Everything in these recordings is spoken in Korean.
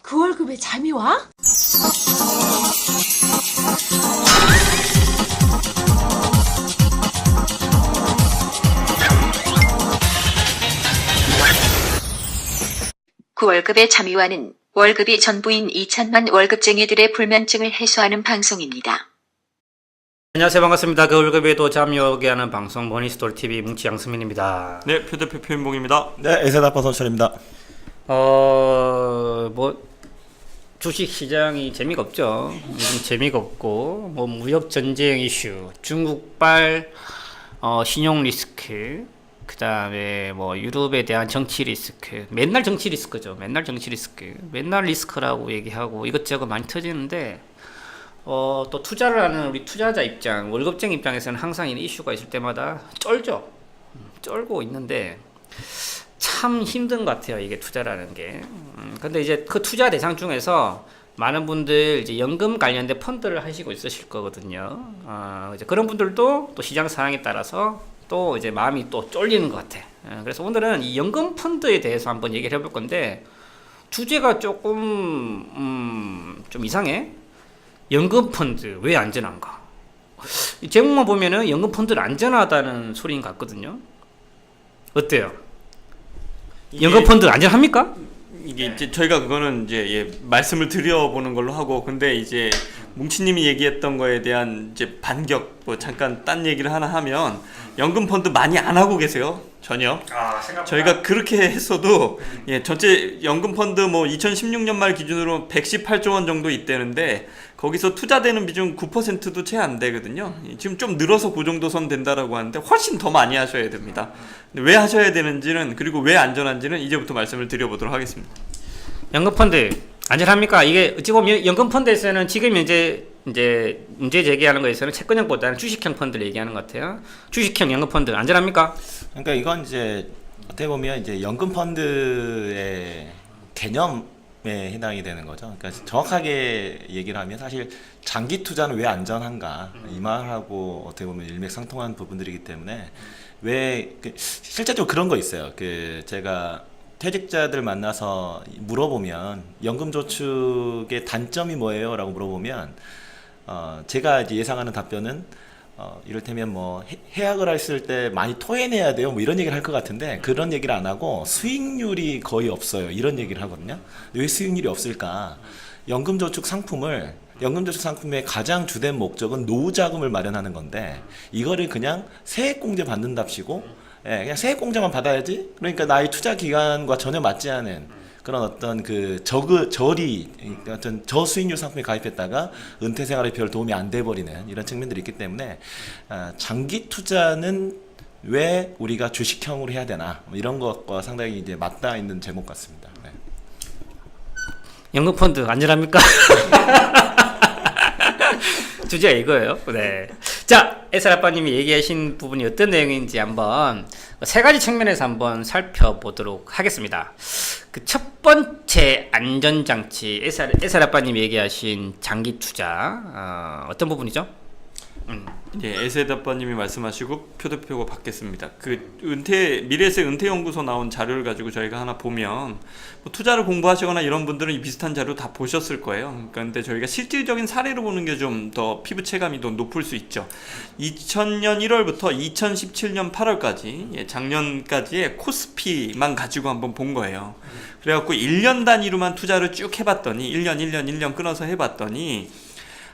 그 월급에 잠이 와? 그 월급의 잠이와는 월급이 전부인 2천만 월급쟁이들의 불면증을 해소하는 방송입니다. 안녕하세요, 반갑습니다. 그 월급에도 잠이 오게 하는 방송 머니스토리TV 뭉치 양승민입니다. 네, 표대표 표인봉입니다. 네, 에세다파 선철입니다. 주식 시장이 재미가 없죠. 요즘 재미가 없고, 무역 전쟁 이슈, 중국발 신용 리스크, 그 다음에 유럽에 대한 정치 리스크, 맨날 정치 리스크죠. 맨날 정치 리스크, 맨날 리스크라고 얘기하고 이것저것 많이 터지는데, 또 투자를 하는 우리 투자자 입장, 월급쟁이 입장에서는 항상 이런 이슈가 있을 때마다 쩔죠. 쩔고 있는데 참 힘든 것 같아요, 이게 투자라는 게. 근데 이제 그 투자 대상 중에서 많은 분들 이제 연금 관련된 펀드를 하시고 있으실 거거든요. 이제 그런 분들도 또 시장 상황에 따라서 또 이제 마음이 또 쫄리는 것 같아. 그래서 오늘은 이 연금 펀드에 대해서 한번 얘기를 해볼 건데, 주제가 조금 좀 이상해. 연금 펀드 왜 안전한가? 이 제목만 보면은 연금 펀드는 안전하다는 소리인 것 같거든요. 어때요? 연금 펀드 안전합니까? 이게 이제 저희가 그거는 이제 말씀을 드려보는 걸로 하고, 근데 이제 뭉치님이 얘기했던 거에 대한 이제 반격, 잠깐 딴 얘기를 하나 하면, 연금 펀드 많이 안 하고 계세요. 전혀. 생각보다. 저희가 그렇게 했어도 전체 연금 펀드 2016년 말 기준으로 118조 원 정도 있대는데, 거기서 투자되는 비중 9%도 채 안 되거든요. 지금 좀 늘어서 그 정도 선 된다라고 하는데 훨씬 더 많이 하셔야 됩니다. 근데 왜 하셔야 되는지는, 그리고 왜 안전한지는 이제부터 말씀을 드려보도록 하겠습니다. 연금 펀드 안전합니까? 이게 어찌 보면 연금 펀드에서는 지금 이제 문제 제기하는 거에서는 채권형보다는 주식형 펀드를 얘기하는 것 같아요. 주식형 연금 펀드 안전합니까? 그러니까 이건 이제 어떻게 보면 이제 연금 펀드의 개념에 해당이 되는 거죠. 그러니까 정확하게 얘기를 하면 사실 장기 투자는 왜 안전한가, 이 말하고 어떻게 보면 일맥상통한 부분들이기 때문에 왜 실제적으로 그런 거 있어요. 제가 퇴직자들 만나서 물어보면 연금저축의 단점이 뭐예요? 라고 물어보면 제가 이제 예상하는 답변은 이를테면 해약을 했을 때 많이 토해내야 돼요, 이런 얘기를 할 것 같은데, 그런 얘기를 안 하고 수익률이 거의 없어요, 이런 얘기를 하거든요. 왜 수익률이 없을까? 연금저축 상품의 가장 주된 목적은 노후자금을 마련하는 건데, 이거를 그냥 세액공제 받는답시고 그냥 세액공제만 받아야지, 그러니까 나의 투자 기간과 전혀 맞지 않은 그런 어떤 어떤 저수익률 상품에 가입했다가 은퇴 생활에 별 도움이 안 돼 버리는 이런 측면들이 있기 때문에, 장기 투자는 왜 우리가 주식형으로 해야 되나, 이런 것과 상당히 이제 맞닿아 있는 제목 같습니다. 네. 연금 펀드 안전합니까? 주제가 이거예요. 네. 자, 에스라빠님이 얘기하신 부분이 어떤 내용인지 한번 세 가지 측면에서 한번 살펴보도록 하겠습니다. 그 첫 번째 안전장치, 에스라빠님이 얘기하신 장기 투자, 어떤 부분이죠? 에세다빠님이 말씀하시고 표대표가 받겠습니다. 미래에셋 은퇴연구소 나온 자료를 가지고 저희가 하나 보면, 투자를 공부하시거나 이런 분들은 이 비슷한 자료 다 보셨을 거예요. 근데 저희가 실질적인 사례로 보는 게 좀 더 피부 체감이 더 높을 수 있죠. 2000년 1월부터 2017년 8월까지, 작년까지의 코스피만 가지고 한번 본 거예요. 그래갖고 1년 단위로만 투자를 쭉 해봤더니, 1년 끊어서 해봤더니,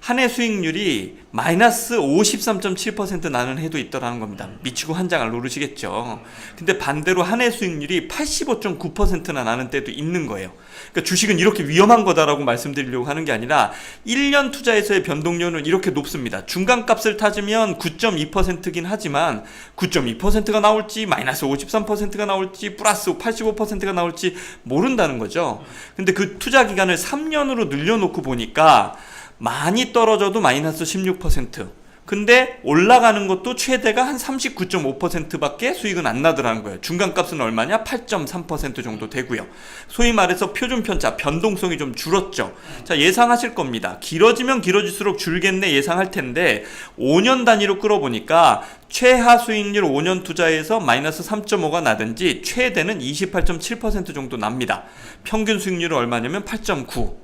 한 해 수익률이 마이너스 53.7% 나는 해도 있더라는 겁니다. 미치고 한 장을 노르시겠죠. 근데 반대로 한 해 수익률이 85.9%나 나는 때도 있는 거예요. 그러니까 주식은 이렇게 위험한 거다라고 말씀드리려고 하는 게 아니라, 1년 투자에서의 변동률은 이렇게 높습니다. 중간값을 따지면 9.2%긴 하지만 9.2%가 나올지, 마이너스 53%가 나올지, 플러스 85%가 나올지 모른다는 거죠. 근데 그 투자 기간을 3년으로 늘려놓고 보니까 많이 떨어져도 마이너스 16%, 근데 올라가는 것도 최대가 한 39.5%밖에 수익은 안 나더라는 거예요. 중간값은 얼마냐? 8.3% 정도 되고요. 소위 말해서 표준 편차, 변동성이 좀 줄었죠. 자, 예상하실 겁니다. 길어지면 길어질수록 줄겠네 예상할 텐데 5년 단위로 끌어보니까 최하 수익률 5년 투자에서 마이너스 3.5가 나든지 최대는 28.7% 정도 납니다. 평균 수익률은 얼마냐면 8.9.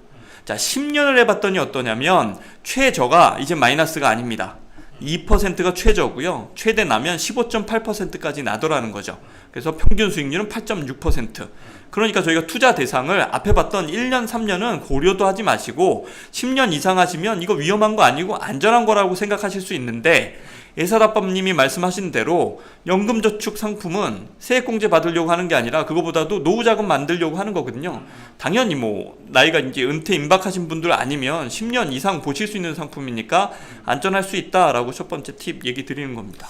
자, 10년을 해봤더니 어떠냐면 최저가 이제 마이너스가 아닙니다. 2%가 최저고요. 최대 나면 15.8%까지 나더라는 거죠. 그래서 평균 수익률은 8.6%. 그러니까 저희가 투자 대상을 앞에 봤던 1년, 3년은 고려도 하지 마시고 10년 이상 하시면 이거 위험한 거 아니고 안전한 거라고 생각하실 수 있는데 예사답법님이 말씀하신 대로 연금저축 상품은 세액공제 받으려고 하는 게 아니라 그거보다도 노후자금 만들려고 하는 거거든요. 당연히 뭐 나이가 이제 은퇴 임박하신 분들 아니면 10년 이상 보실 수 있는 상품이니까 안전할 수 있다라고 첫 번째 팁 얘기 드리는 겁니다.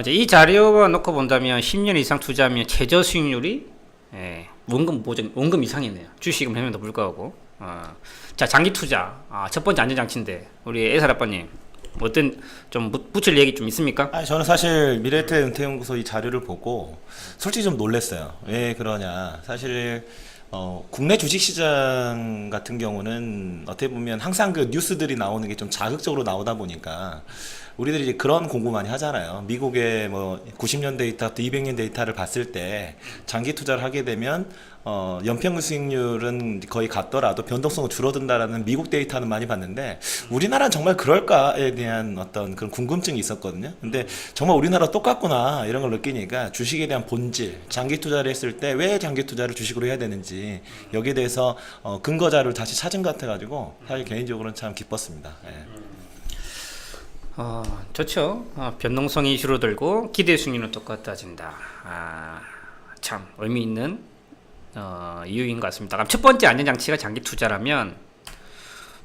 이제 이 자료만 놓고 본다면 10년 이상 투자하면 최저 수익률이 원금 이상이네요. 주식은 매매도 불구하고. 자, 장기 투자. 첫 번째 안전장치인데 우리 애사라빠님 어떤 좀 붙일 얘기 좀 있습니까? 저는 사실 미래에셋 은퇴연구소 이 자료를 보고 솔직히 좀 놀랐어요. 왜 그러냐. 사실 국내 주식시장 같은 경우는 어떻게 보면 항상 그 뉴스들이 나오는 게 좀 자극적으로 나오다 보니까 우리들이 이제 그런 공부 많이 하잖아요. 미국의 뭐 90년 데이터부터 200년 데이터를 봤을 때 장기 투자를 하게 되면 연평균 수익률은 거의 같더라도 변동성은 줄어든다라는 미국 데이터는 많이 봤는데 우리나라는 정말 그럴까에 대한 어떤 그런 궁금증이 있었거든요. 근데 정말 우리나라 똑같구나 이런 걸 느끼니까 주식에 대한 본질, 장기 투자를 했을 때 왜 장기 투자를 주식으로 해야 되는지 여기에 대해서 근거 자료를 다시 찾은 것 같아가지고 사실 개인적으로는 참 기뻤습니다. 예. 좋죠. 변동성이 줄어들고 기대 수익률은 똑같아진다. 참 의미 있는 이유인 것 같습니다. 그럼 첫 번째 안전장치가 장기 투자라면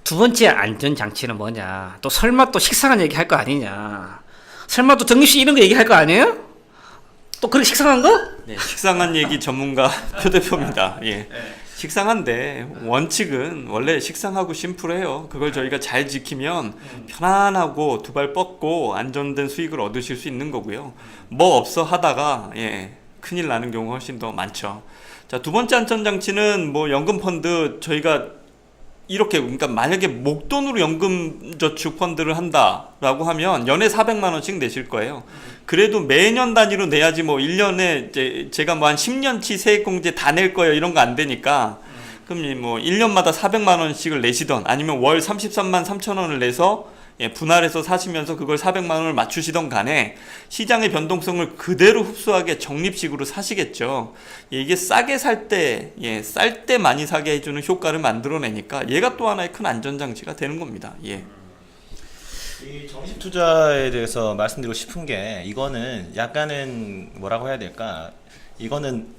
두 번째 안전장치는 뭐냐? 또 설마 또 식상한 얘기 할 거 아니냐? 설마 또 정립식 이런 거 얘기할 거 아니에요? 또 그렇게 식상한 거? 네, 식상한 얘기 전문가 표 대표입니다. 예. 식상한데 원칙은 원래 식상하고 심플해요. 그걸 저희가 잘 지키면 편안하고 두 발 뻗고 안정된 수익을 얻으실 수 있는 거고요. 뭐 없어 하다가 큰일 나는 경우가 훨씬 더 많죠. 자, 두 번째 안전장치는 뭐 연금펀드 저희가 이렇게 그러니까 만약에 목돈으로 연금저축 펀드를 한다라고 하면 연에 400만 원씩 내실 거예요. 그래도 매년 단위로 내야지 뭐 1년에 이제 제가 뭐 한 10년치 세액공제 다 낼 거예요 이런 거 안 되니까 그럼 뭐 1년마다 400만 원씩을 내시던 아니면 월 33만 3천 원을 내서 분할해서 사시면서 그걸 400만 원을 맞추시던 간에 시장의 변동성을 그대로 흡수하게 적립식으로 사시겠죠. 이게 싸게 살 때, 쌀 때 많이 사게 해주는 효과를 만들어내니까 얘가 또 하나의 큰 안전장치가 되는 겁니다. 예. 이 정식 투자에 대해서 말씀드리고 싶은 게 이거는 약간은 뭐라고 해야 될까? 이거는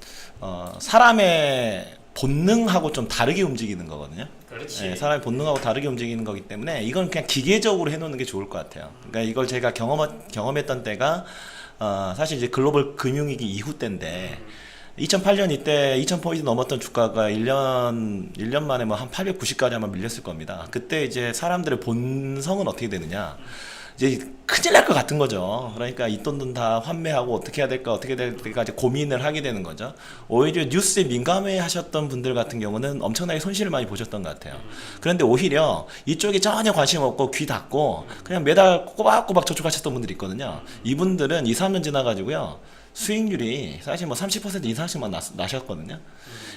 사람의 본능하고 좀 다르게 움직이는 거거든요. 그렇지. 사람의 본능하고 다르게 움직이는 거기 때문에 이건 그냥 기계적으로 해놓는 게 좋을 것 같아요. 그러니까 이걸 제가 경험했던 때가 사실 이제 글로벌 금융위기 이후 때인데 2008년 이때 2000포인트 넘었던 주가가 1년 만에 뭐 한 890까지 아마 밀렸을 겁니다. 그때 이제 사람들의 본성은 어떻게 되느냐? 이제 큰일 날 것 같은 거죠. 그러니까 이 돈은 다 환매하고 어떻게 해야 될까 어떻게 해야 될까 고민을 하게 되는 거죠. 오히려 뉴스에 민감해 하셨던 분들 같은 경우는 엄청나게 손실을 많이 보셨던 것 같아요. 그런데 오히려 이쪽에 전혀 관심 없고 귀 닫고 그냥 매달 꼬박꼬박 저축하셨던 분들이 있거든요. 이분들은 2, 3년 지나가지고요. 수익률이 사실 뭐 30% 이상씩만 나셨거든요.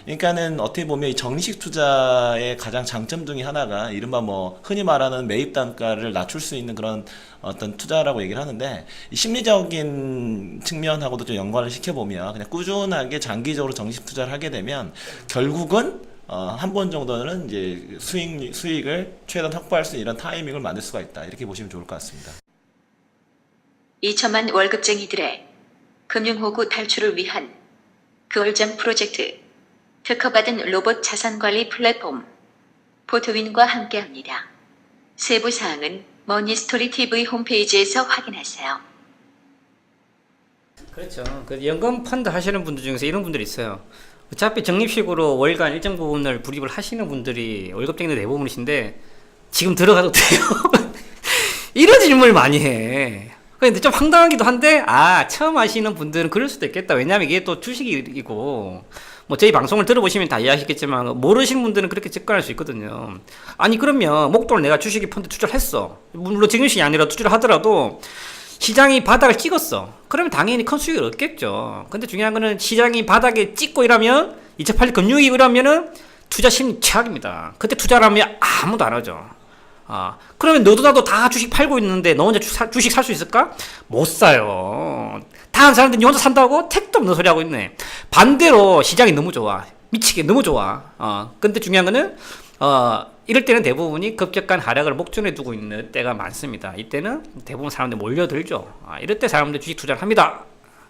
그러니까는 어떻게 보면 이 정리식 투자의 가장 장점 중에 하나가 이른바 뭐 흔히 말하는 매입 단가를 낮출 수 있는 그런 어떤 투자라고 얘기를 하는데 이 심리적인 측면하고도 좀 연관을 시켜보면 그냥 꾸준하게 장기적으로 정식 투자를 하게 되면 결국은 한 번 정도는 이제 수익을 최대한 확보할 수 있는 이런 타이밍을 만들 수가 있다. 이렇게 보시면 좋을 것 같습니다. 2천만 월급쟁이들의 금융호구 탈출을 위한 그얼잠 프로젝트 특허받은 로봇 자산관리 플랫폼 포트윈과 함께합니다. 세부사항은 머니스토리 TV 홈페이지에서 확인하세요. 그렇죠. 그 연금 펀드 하시는 분들 중에서 이런 분들이 있어요. 어차피 적립식으로 월간 일정 부분을 불입을 하시는 분들이 월급쟁이들 대부분이신데 지금 들어가도 돼요. 이런 질문을 많이 해. 근데 좀 황당하기도 한데, 처음 하시는 분들은 그럴 수도 있겠다. 왜냐면 이게 또 주식이고, 뭐 저희 방송을 들어보시면 다 이해하시겠지만, 모르시는 분들은 그렇게 접근할 수 있거든요. 아니, 그러면 목돈을 내가 주식이 펀드 투자를 했어. 물론 지금식이 아니라 투자를 하더라도, 시장이 바닥을 찍었어. 그러면 당연히 큰 수익을 얻겠죠. 근데 중요한 거는 시장이 바닥에 찍고 이러면 2008년 금융위기 이러면은 투자 심리 최악입니다. 그때 투자를 하면 아무도 안 하죠. 그러면 너도 나도 다 주식 팔고 있는데 너 혼자 주식 살 수 있을까? 못 사요. 다른 사람들이 혼자 산다고 택도 없는 소리 하고 있네. 반대로 시장이 너무 좋아. 미치게 너무 좋아. 근데 중요한 거는 이럴 때는 대부분이 급격한 하락을 목전에 두고 있는 때가 많습니다. 이때는 대부분 사람들이 몰려들죠. 이럴 때 사람들 주식 투자를 합니다.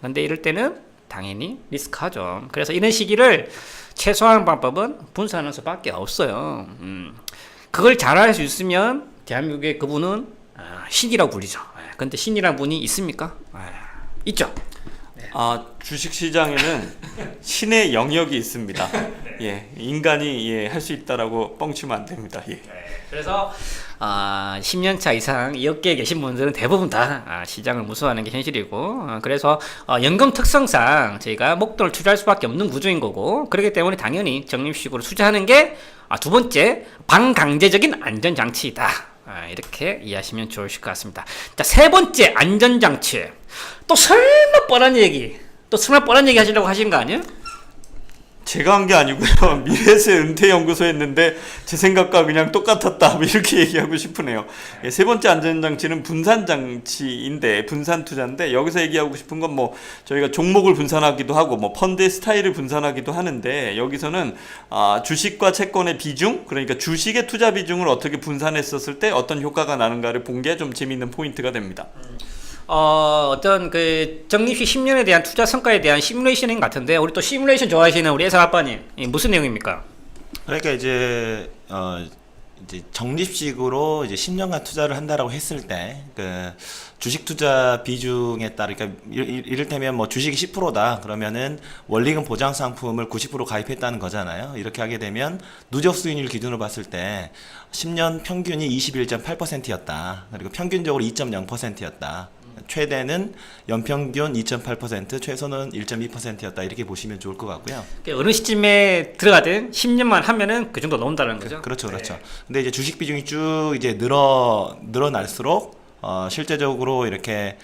근데 이럴 때는 당연히 리스크하죠. 그래서 이런 시기를 최소화하는 방법은 분산하는 수밖에 없어요. 그걸 잘할 수 있으면 대한민국의 그분은 신이라고 불리죠. 근데 신이라는 분이 있습니까? 있죠. 주식 시장에는 신의 영역이 있습니다. 예, 인간이 할 수 있다라고 뻥치면 안 됩니다. 예. 그래서 10년차 이상 이 업계에 계신 분들은 대부분 다 시장을 무서워하는 게 현실이고, 그래서 연금 특성상 저희가 목돈을 투자할 수밖에 없는 구조인 거고, 그렇기 때문에 당연히 적립식으로 투자하는 게 두 번째 반강제적인 안전장치이다. 이렇게 이해하시면 좋으실 것 같습니다. 자, 세 번째 안전장치. 또 설마 뻔한 얘기 하시려고 하신 거 아니에요? 제가 한 게 아니고요. 미래세 은퇴연구소 했는데 제 생각과 그냥 똑같았다. 뭐 이렇게 얘기하고 싶으네요. 세 번째 안전장치는 분산장치인데, 분산투자인데, 여기서 얘기하고 싶은 건 뭐 저희가 종목을 분산하기도 하고 뭐 펀드의 스타일을 분산하기도 하는데, 여기서는 주식과 채권의 비중, 그러니까 주식의 투자 비중을 어떻게 분산했었을 때 어떤 효과가 나는가를 본 게 좀 재미있는 포인트가 됩니다. 어떤 그 적립식 10년에 대한 투자 성과에 대한 시뮬레이션인 것 같은데, 우리 또 시뮬레이션 좋아하시는 우리 애사 아빠님, 무슨 내용입니까? 그러니까 이제 적립식으로 이제 10년간 투자를 한다라고 했을 때 그 주식 투자 비중에 따라, 그러니까 이를테면 뭐 주식이 10%다 그러면은 원리금 보장 상품을 90% 가입했다는 거잖아요. 이렇게 하게 되면 누적 수익률 기준으로 봤을 때 10년 평균이 21.8%였다. 그리고 평균적으로 2.0%였다. 최대는 연평균 2.8%, 최소는 1.2%였다. 이렇게 보시면 좋을 것 같고요. 어느 시점에 들어가든 10년만 하면은 그 정도 나온다는 거죠. 그렇죠. 근데 이제 주식 비중이 쭉 이제 늘어날수록 실제적으로 이렇게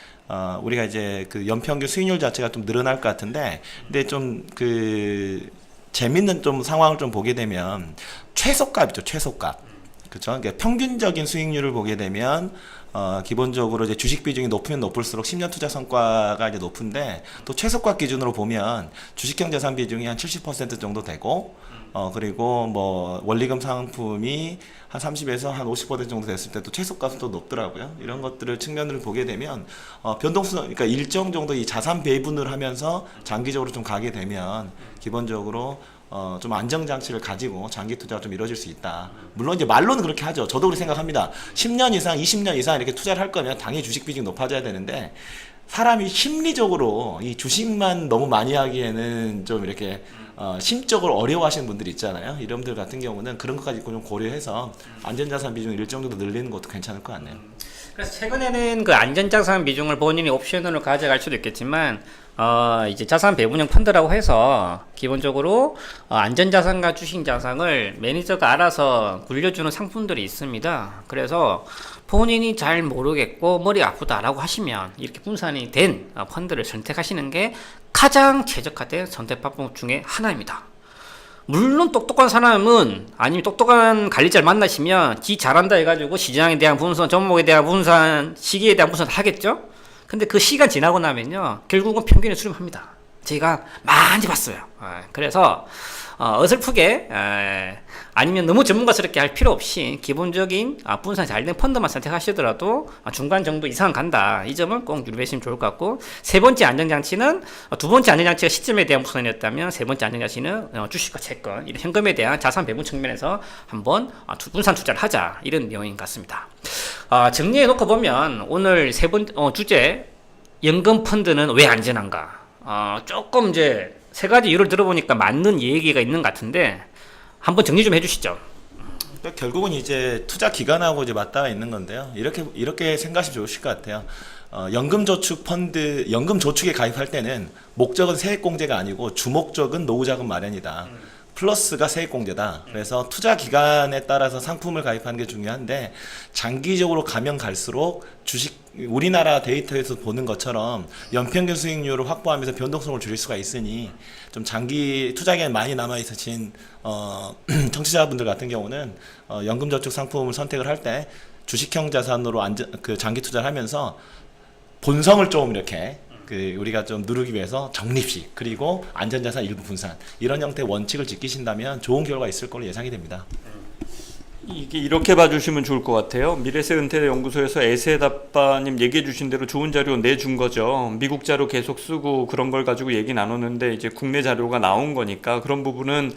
우리가 이제 그 연평균 수익률 자체가 좀 늘어날 것 같은데, 근데 좀 그 재밌는 좀 상황을 좀 보게 되면 최소값이죠. 최소값. 그렇죠. 그러니까 평균적인 수익률을 보게 되면 기본적으로 이제 주식 비중이 높으면 높을수록 10년 투자 성과가 이제 높은데, 또 최소값 기준으로 보면 주식형 자산 비중이 한 70% 정도 되고, 그리고 뭐 원리금 상품이 한 30에서 한 50% 정도 됐을 때 또 최소값은 또 높더라고요. 이런 것들을 측면을 보게 되면 변동성, 그러니까 일정 정도 이 자산 배분을 하면서 장기적으로 좀 가게 되면 기본적으로 좀 안정장치를 가지고 장기 투자가 좀 이루어질 수 있다. 물론 이제 말로는 그렇게 하죠. 저도 그렇게 생각합니다. 10년 이상, 20년 이상 이렇게 투자를 할 거면 당연히 주식 비중이 높아져야 되는데, 사람이 심리적으로 이 주식만 너무 많이 하기에는 좀 이렇게 심적으로 어려워하시는 분들이 있잖아요. 이런 분들 같은 경우는 그런 것까지 좀 고려해서 안전자산 비중을 일정 정도 늘리는 것도 괜찮을 것 같네요. 그래서 최근에는 그 안전자산 비중을 본인이 옵션으로 가져갈 수도 있겠지만, 이제 자산 배분형 펀드라고 해서 기본적으로 안전자산과 주식자산을 매니저가 알아서 굴려주는 상품들이 있습니다. 그래서 본인이 잘 모르겠고 머리 아프다라고 하시면 이렇게 분산이 된 펀드를 선택하시는 게 가장 최적화된 선택 방법 중에 하나입니다. 물론 똑똑한 사람은, 아니면 똑똑한 관리자를 만나시면 지 잘한다 해가지고 시장에 대한 분산, 종목에 대한 분산, 시기에 대한 분산을 하겠죠? 근데 그 시간 지나고 나면요, 결국은 평균에 수렴합니다. 제가 많이 봤어요. 그래서 어설프게 아니면 너무 전문가스럽게 할 필요 없이 기본적인 분산 잘 된 펀드만 선택하시더라도 중간 정도 이상 간다. 이 점은 꼭 유의하시면 좋을 것 같고, 세 번째 안전장치는, 두 번째 안전장치가 시점에 대한 분산이었다면 세 번째 안전장치는 주식과 채권, 이런 현금에 대한 자산 배분 측면에서 한번 분산 투자를 하자, 이런 내용인 것 같습니다. 정리해 놓고 보면 오늘 주제 연금 펀드는 왜 안전한가, 조금 이제 세 가지 이유를 들어보니까 맞는 얘기가 있는 것 같은데, 한번 정리 좀 해주시죠. 그러니까 결국은 이제 투자 기간하고 이제 맞닿아 있는 건데요. 이렇게 생각하시면 좋으실 것 같아요. 연금저축 펀드, 연금저축에 가입할 때는 목적은 세액공제가 아니고 주목적은 노후자금 마련이다. 플러스가 세액공제다. 그래서 투자 기간에 따라서 상품을 가입하는 게 중요한데 장기적으로 가면 갈수록 주식 우리나라 데이터에서 보는 것처럼 연평균 수익률을 확보하면서 변동성을 줄일 수가 있으니 좀 장기 투자 기간 많이 남아 있으신 청취자분들 같은 경우는 연금저축 상품을 선택을 할 때 주식형 자산으로 장기 투자를 하면서 본성을 좀 이렇게 우리가 좀 누르기 위해서 적립식 그리고 안전자산 일부 분산 이런 형태의 원칙을 지키신다면 좋은 결과가 있을 걸로 예상이 됩니다. 이게 이렇게 봐주시면 좋을 것 같아요. 미래세은퇴연구소에서 에세다빠님 얘기해 주신 대로 좋은 자료 내준 거죠. 미국 자료 계속 쓰고 그런 걸 가지고 얘기 나눴는데 이제 국내 자료가 나온 거니까 그런 부분은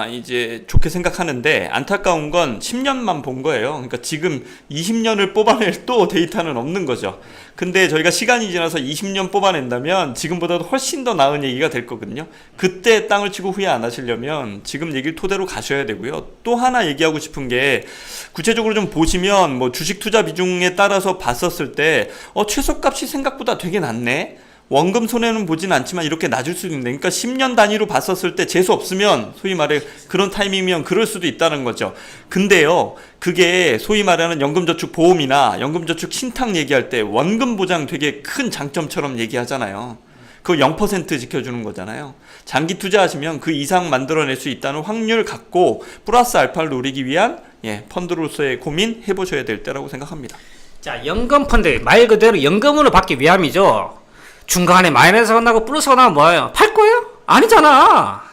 이제 좋게 생각하는데 안타까운 건 10년만 본 거예요. 그러니까 지금 20년을 뽑아낼 또 데이터는 없는 거죠. 근데 저희가 시간이 지나서 20년 뽑아낸다면 지금보다도 훨씬 더 나은 얘기가 될 거거든요. 그때 땅을 치고 후회 안 하시려면 지금 얘기를 토대로 가셔야 되고요. 또 하나 얘기하고 싶은 게 구체적으로 좀 보시면 뭐 주식 투자 비중에 따라서 봤었을 때 최저값이 생각보다 되게 낮네. 원금 손해는 보진 않지만 이렇게 낮을 수도 있는데 그러니까 10년 단위로 봤었을 때 재수 없으면 소위 말해 그런 타이밍이면 그럴 수도 있다는 거죠. 근데요 그게 소위 말하는 연금저축 보험이나 연금저축 신탁 얘기할 때 원금 보장 되게 큰 장점처럼 얘기하잖아요. 그거 0% 지켜주는 거잖아요. 장기 투자하시면 그 이상 만들어낼 수 있다는 확률 갖고 플러스 알파를 노리기 위한 펀드로서의 고민 해보셔야 될 때라고 생각합니다. 자, 연금 펀드 말 그대로 연금으로 받기 위함이죠. 중간에 마이너스가 나고 플러스가 나면 뭐예요? 팔 거예요? 아니잖아.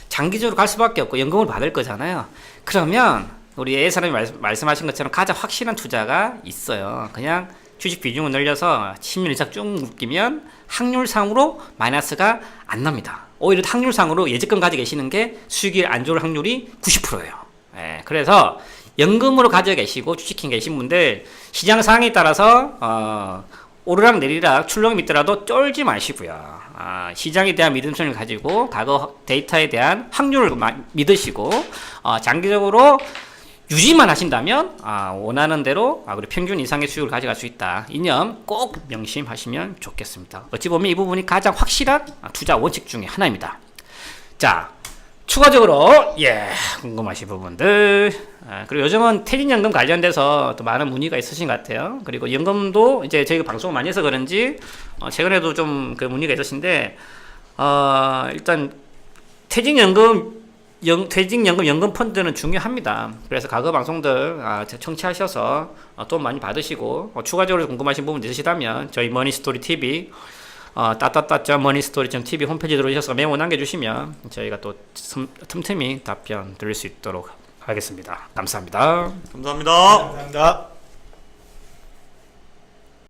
장기적으로 갈 수밖에 없고 연금을 받을 거잖아요. 그러면 우리 A사람이 말씀하신 것처럼 가장 확실한 투자가 있어요. 그냥 주식 비중을 늘려서 10년 이상 쭉 묶이면 확률상으로 마이너스가 안 납니다. 오히려 확률상으로 예적금 가지고 계시는 게 수익이 안 좋을 확률이 90%예요. 그래서 연금으로 가지고 계시고 주식형 계신 분들 시장 상황에 따라서 오르락 내리락 출렁이 있더라도 쫄지 마시고요. 시장에 대한 믿음성을 가지고 과거 데이터에 대한 확률을 믿으시고 장기적으로 유지만 하신다면 원하는 대로 그리고 평균 이상의 수익을 가져갈 수 있다. 이 점 꼭 명심하시면 좋겠습니다. 어찌 보면 이 부분이 가장 확실한 투자 원칙 중에 하나입니다. 자, 추가적으로 궁금하신 부분들 그리고 요즘은 퇴직연금 관련돼서 또 많은 문의가 있으신 것 같아요. 그리고 연금도 이제 저희가 방송을 많이 해서 그런지 최근에도 좀 그 문의가 있으신데 일단 퇴직연금 연금 펀드는 중요합니다. 그래서 과거 방송들 청취하셔서 돈 많이 받으시고 추가적으로 궁금하신 부분 있으시다면 저희 머니스토리 TV 머니스토리.tv 홈페이지 들어오셔서 메모 남겨주시면 저희가 또 틈틈이 답변 드릴 수 있도록 하겠습니다. 감사합니다. 감사합니다. 감사합니다.